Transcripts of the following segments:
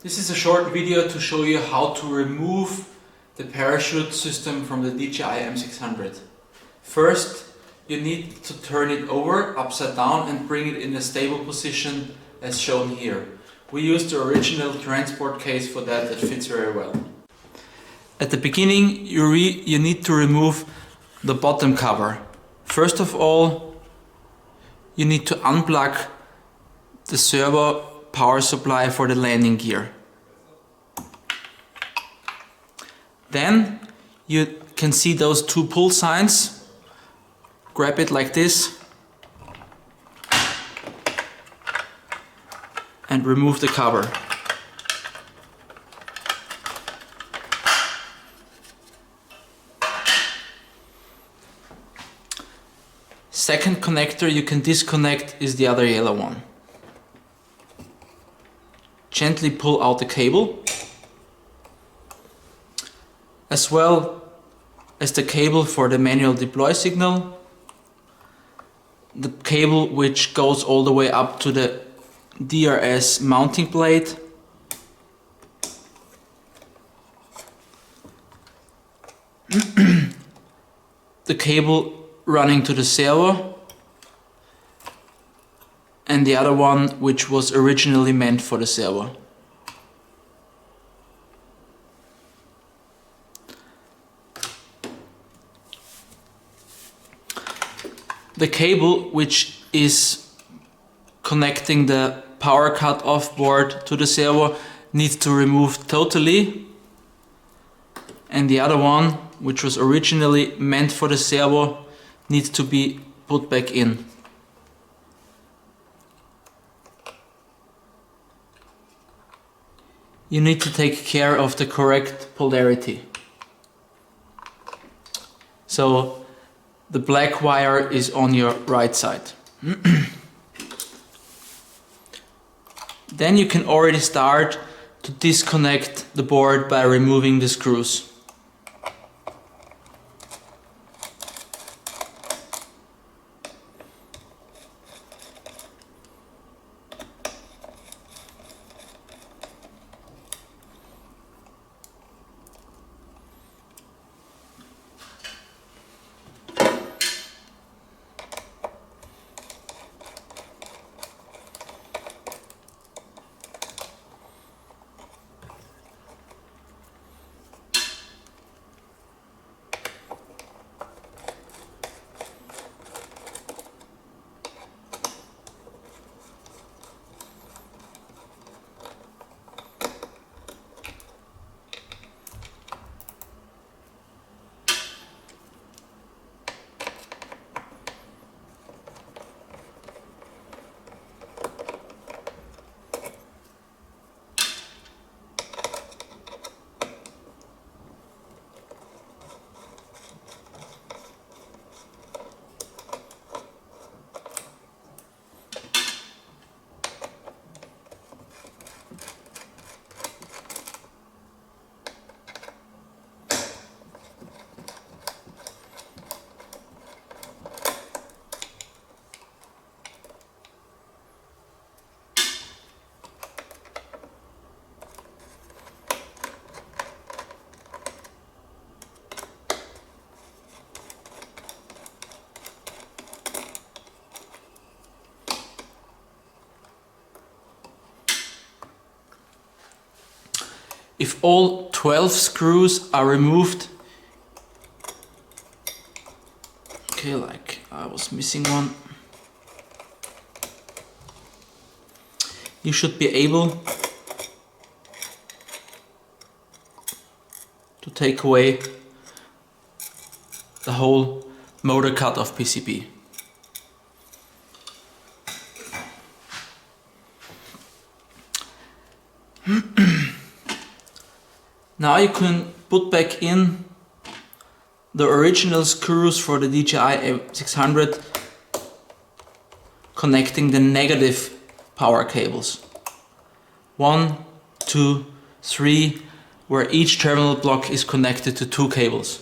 This is a short video to show you how to remove the parachute system from the DJI M600. First, you need to turn it over upside down and bring it in a stable position as shown here. We used the original transport case for that fits very well. At the beginning you need to remove the bottom cover. First of all, you need to unplug the servo power supply for the landing gear. Then you can see those two pull signs. Grab it like this and remove the cover. Second connector you can disconnect is the other yellow one. Gently pull out the cable, as well as the cable for the manual deploy signal, the cable which goes all the way up to the DRS mounting plate, the cable running to the servo, and the other one which was originally meant for the servo. The cable which is connecting the power cut-off board to the servo needs to remove totally, and the other one which was originally meant for the servo needs to be put back in. You need to take care of the correct polarity. So the black wire is on your right side. Then you can already start to disconnect the board by removing the screws. If all 12 screws are removed, okay, like I was missing one, you should be able to take away the whole motor cut-off PCB. Now you can put back in the original screws for the DJI M600 connecting the negative power cables. 1, 2, 3, where each terminal block is connected to 2 cables.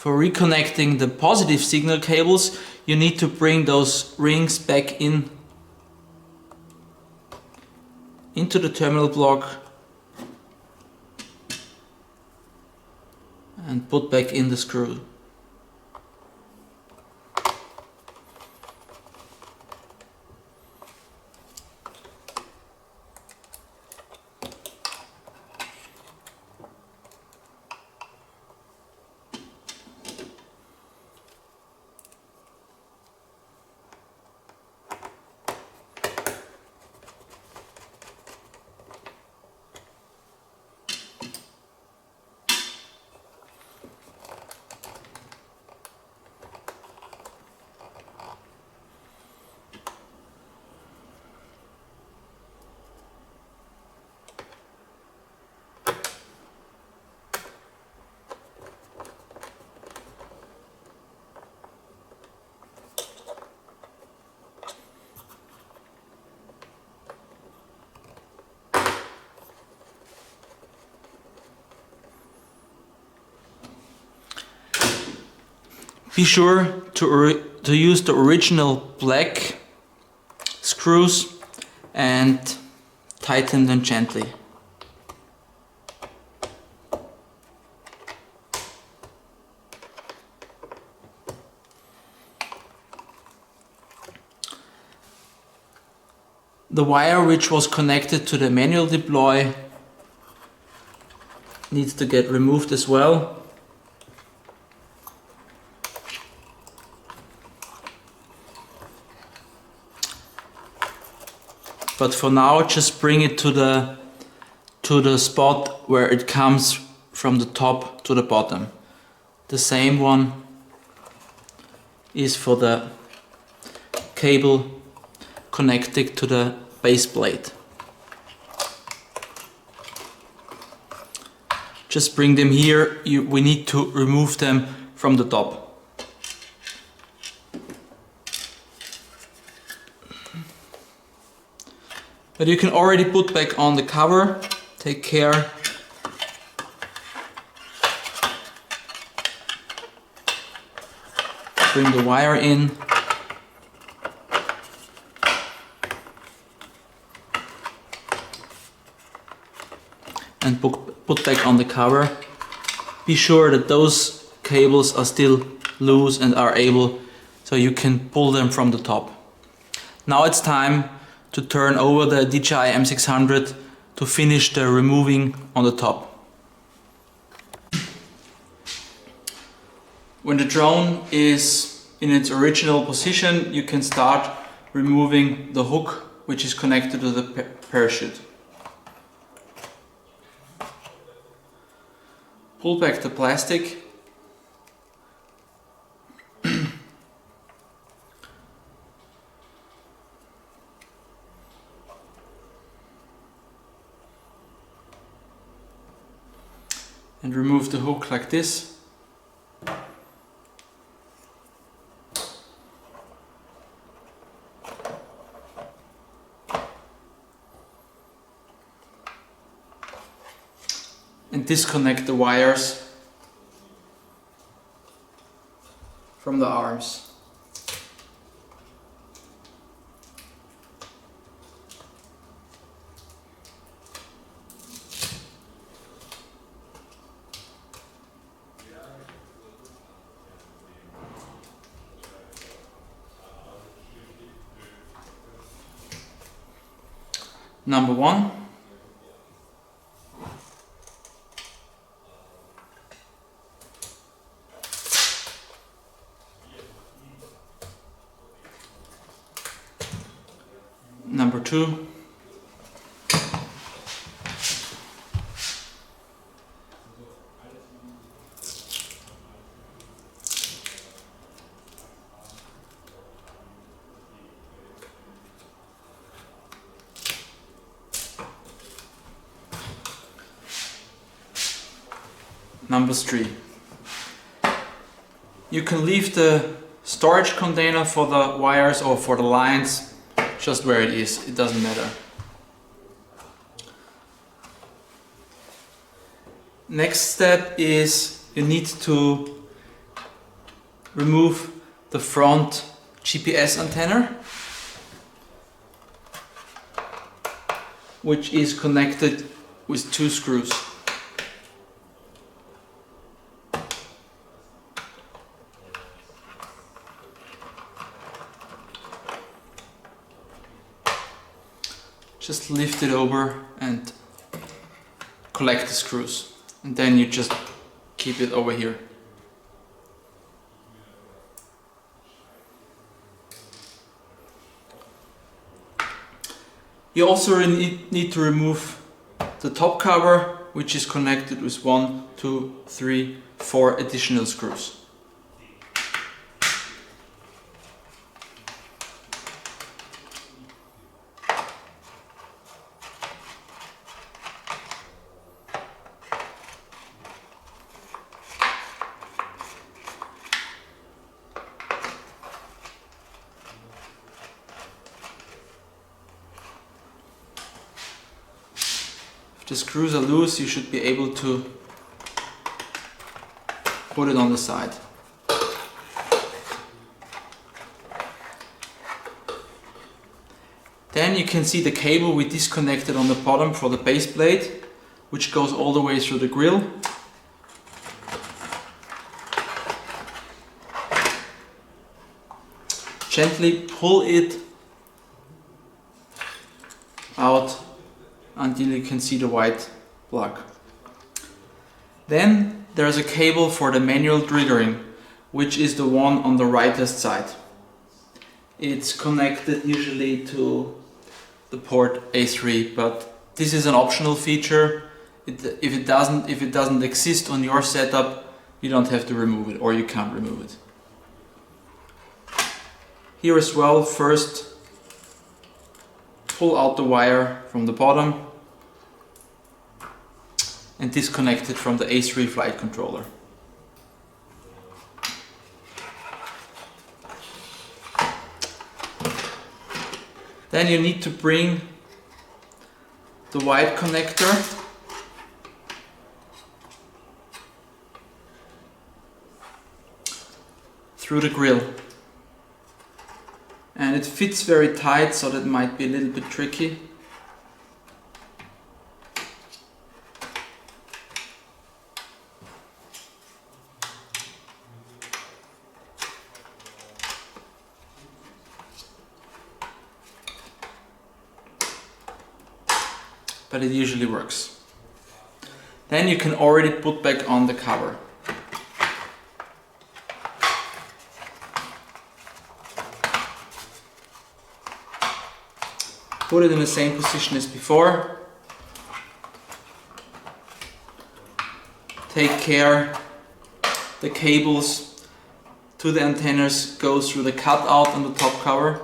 For reconnecting the positive signal cables, you need to bring those rings back into the terminal block and put back in the screw. Be sure to use the original black screws and tighten them gently. The wire which was connected to the manual deploy needs to get removed as well. But for now, just bring it to the spot where it comes from the top to the bottom. The same one is for the cable connected to the base plate. Just bring them here. We need to remove them from the top. But you can already put back on the cover. Take care. Bring the wire in. And put back on the cover. Be sure that those cables are still loose and are able, so you can pull them from the top. Now it's time to turn over the DJI M600 to finish the removing on the top. When the drone is in its original position, you can start removing the hook which is connected to the parachute. Pull back the plastic. And remove the hook like this. And disconnect the wires from the arms. Number 1. Number 2. Number 3. You can leave the storage container for the wires or for the lines just where it is, it doesn't matter. Next step is you need to remove the front GPS antenna, which is connected with 2 screws. Just lift it over and collect the screws, and then you just keep it over here. You also need to remove the top cover, which is connected with 1, 2, 3, 4 additional screws. If the screws are loose, you should be able to put it on the side. Then you can see the cable we disconnected on the bottom for the base plate, which goes all the way through the grill. Gently pull it out until you can see the white plug. Then there's a cable for the manual triggering, which is the one on the right-hand side. It's connected usually to the port A3, but this is an optional feature. If it doesn't exist on your setup, you don't have to remove it, or you can't remove it. Here as well, first pull out the wire from the bottom and disconnect it from the A3 flight controller. Then you need to bring the white connector through the grill. And it fits very tight, so that might be a little bit tricky. But it usually works. Then you can already put back on the cover. Put it in the same position as before. Take care the cables to the antennas go through the cutout on the top cover.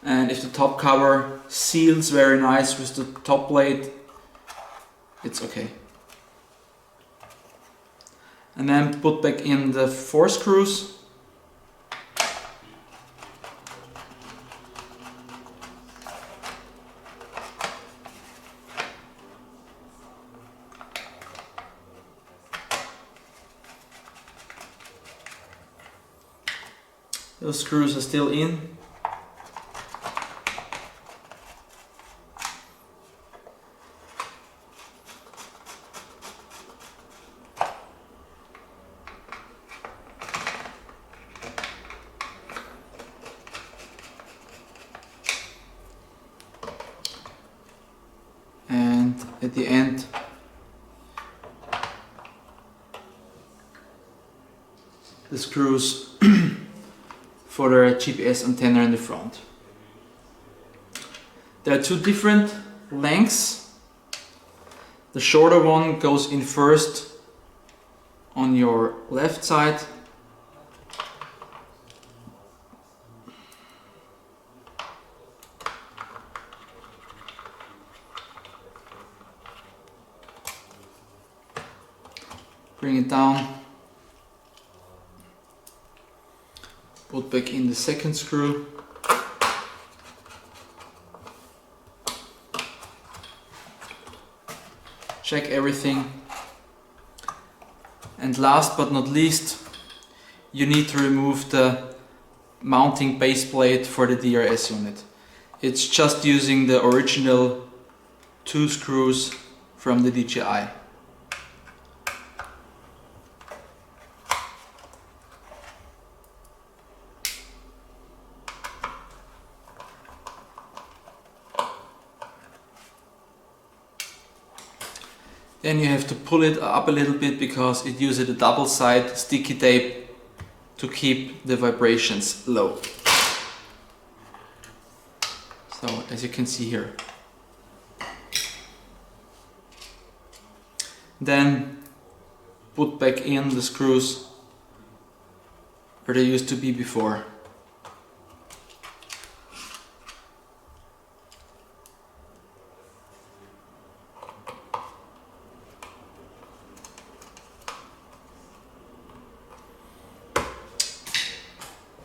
And if the top cover seals very nice with the top plate, it's okay. And then put back in the 4 screws. Those screws are still in. And at the end, the screws for the GPS antenna in the front. There are 2 different lengths. The shorter one goes in first on your left side. Bring it down. Put back in the second screw. Check everything. And last but not least, you need to remove the mounting base plate for the DRS unit. It's just using the original 2 screws from the DJI. Then you have to pull it up a little bit because it uses a double side sticky tape to keep the vibrations low. So as you can see here. Then put back in the screws where they used to be before.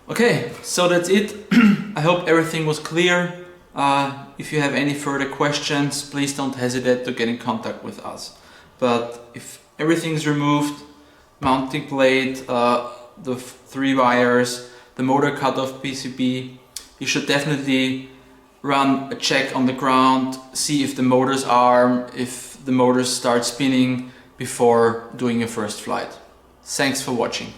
Okay, so that's it. I hope everything was clear. If you have any further questions, please don't hesitate to get in contact with us. But if everything's removed, mounting plate, the 3 wires, the motor cutoff PCB, you should definitely run a check on the ground, see if the motors arm, if the motors start spinning before doing your first flight. Thanks for watching.